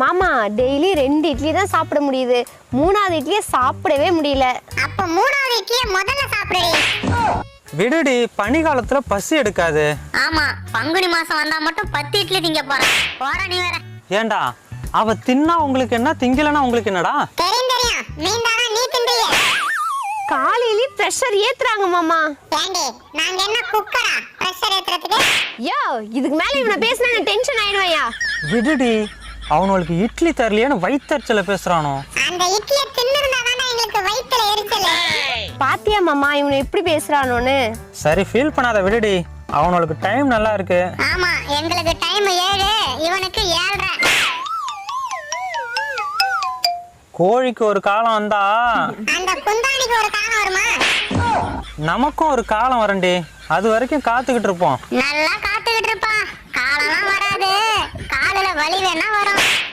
மாமா டெய்லி 2 இட்லி தான் சாப்பிட முடியுது, 3வது இட்லியை சாப்பிடவே முடியல. அப்ப 3வது இட்லியை முதல்ல சாப்பிடுடி. விடுடி, பனி காலத்துல பசி எடுக்காது. ஆமா, பங்குனி மாசம் வந்தா மட்டும் 10 இட்லி திங்க போறா நீ வேற. ஏண்டா, அவ தின்னா உங்களுக்கு என்ன, திங்கலனா உங்களுக்கு என்னடா? தெரியும் நீந்தானா நீ தின்றியே. காலையிலே பிரஷர் ஏத்துறாங்க மாமா. ஏண்டி நாங்க என்ன குக்கரா பிரஷர் ஏத்துறதுக்கு? யோ, இதுக்கு மேல இவனை பேசினா நான் டென்ஷன் ஆயிடுவேயா. விடுடி, அவனுக்கு இட்லி தரலையான்னு வயித்தறிச்சல பேசுறானோ. அந்த இட்லியை தின்னிருந்தா தானே எங்களுக்கு வயித்துல எரிச்சல். பாத்தியா மாமா இவனை எப்படி பேசுறானோன்னு. சரி, ஃபீல் பண்ணாத, விடுடி. அவனுக்கு டைம் நல்லா இருக்கு. ஆமா, எங்களுக்கு டைம் 7, இவனுக்கு 7:30. கோழிக்கு ஒரு காலம் வந்தா அந்த குந்தாணிக்கு ஒரு காலம் வருமா? நமக்கும் ஒரு காலம் வரண்டி. அது வரைக்கும் காத்துக்கிட்டு இருப்போம். நல்லா காத்துக்கிட்டு இருப்பான். காலம்லாம் வராது, காலில வலி வேணா வரும்.